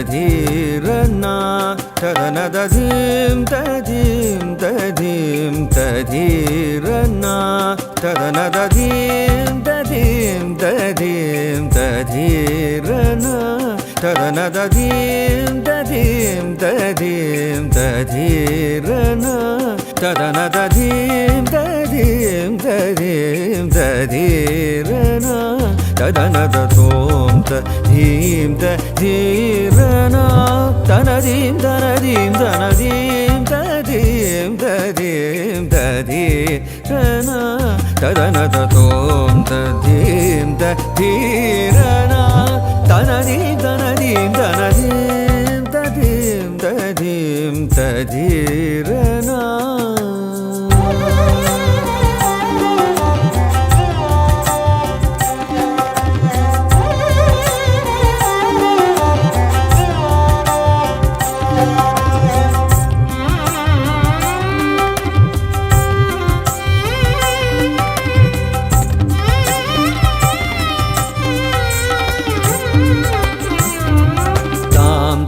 ததீரனா ததனதீம் ததீம் ததீம் ததீரனா ததனதீம் ததீம் ததீம் ததீரனா ததனதீம் ததீம் ததீம் ததீரனா ததனதீம் ததீம் ததீம் ததீரனா ததனதோம் ததீம் ததீரனா தனதீம் தனதீம் தனதீம் ததீம் ததீம் ததீரனா ததனதோம் ததீம் ததீரனா தனதீம் தனதீம் தனதீம் ததீம் ததீம் ததீரனா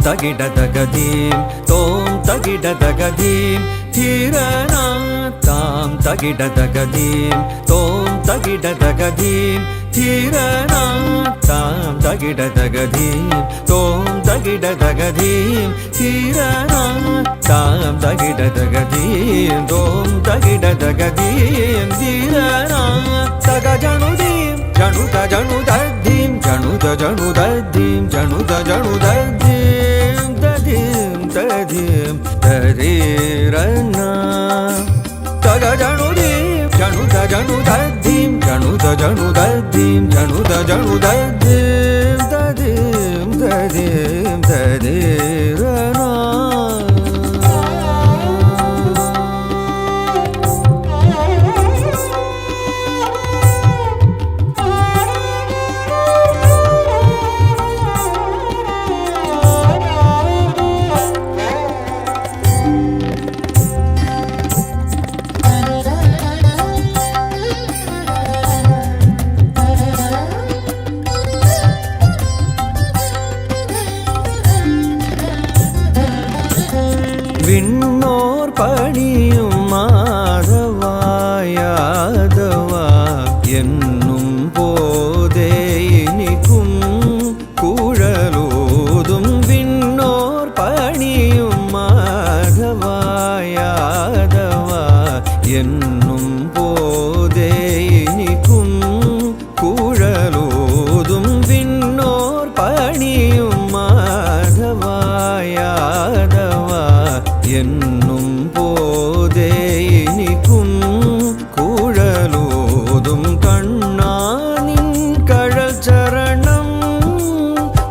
தகிடதகதீம் தோம் தகிடதகதீம் தீரனா தாம் தகிடதகதீம் தோம் தகிடதகதீம் தீரனா தாம் தகிடதகதீம் தோம் தகிடதகதீம் தீரனா தாம் தகிடதகதீம் தோம் தகிடதகதீம் தீரனா தகஜனுதீம் ஜனுத ஜனுதீம் ஜனுத ஜனுதீம் ஜனுத ஜனுதீம் ததீம் ததீம் ததீரனா தகஜனுதீம் ஜனுத ஜனுதீம் ஜனுத ஜனுதீம் ஜனுத ஜனுதீம் ததீம் ததீம் ததீரனா விண்ணோர் பணியும் மாதவா யாதவா என்னும் போதே இனிக்கும் குழலோதும் விண்ணோர் பணியும் மாதவா யாதவா என்னும் போதே இனிக்கும் குழலோதும் விண்ணோர் பணியும் மாதவா யாதவா என்னும் போதே இனிக்கும் குழலோதும் கண்ணானின் கழல் சரணம்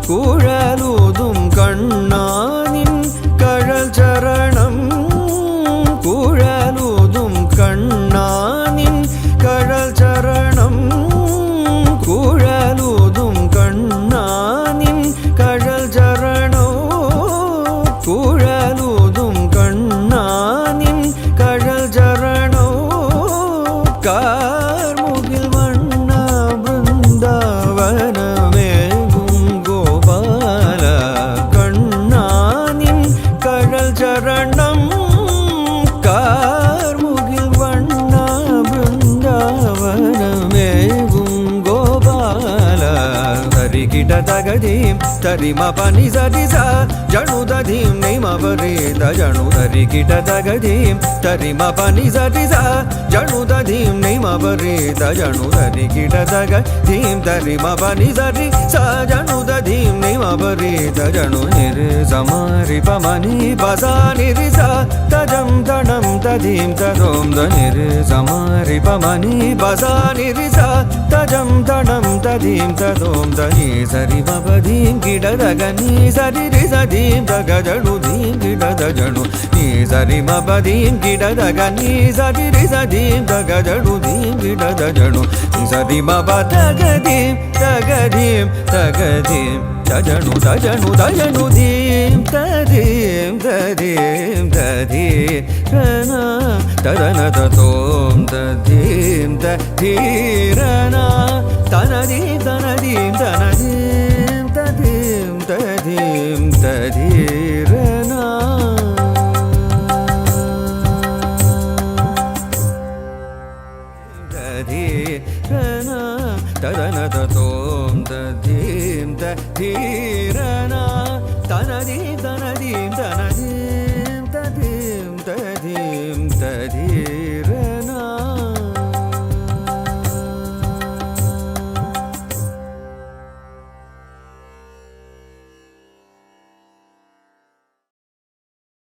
குழலோதும் கண்ணானின் கழல் சரணம் குழலோதும் கண்ணானின் கழல் சரணம் குழலோதும் கண்ணானின் கழல் சரணம் குழலோதும் கண்ணானின் கழல் சரணோ கார்முகில் வண்ண பிருந்தாவனமேகும் கோபால கண்ணானின் கழல் சரணம் கார்முகில் வண்ண பிருந்தாவனமேகும் கோபால தரிகிட தகதீம் தரிம பனி சதிசா ஜனுதீம் நைமவரேத ஜனுதரிகிட தகதீம் தரிம பனி சதிசா ஜனுதீம் நைமவரேத ஜனுதரிகிட தகதீம் தரிம பனி சதிசா ஜனுதீம் நைமவரேத ஜனு நிரு சமாரி பமனி பசா நிரிசா தஜம் தடம் తదీం తదోం దని సమరి పమని బసా నిరిసా తజం తడం తదీం తదోం దని సరి మపదీం గిడదగని సరి రిసదీం తగజడు దీం గిడదజడు నీ సరి మపదీం గిడదగని సరి రిసదీం తగజడు దీం గిడదజడు సరి మప తగదీం తగదీం తగదీం తజను తజను తజను దీం తదీం తదీం తదీరన తదన తతోం తదీం తదీరన తనదీం తనదీం తనదీం తదీం తదీం తదీరన తదీరన తదన తతోం తదీం తదీరన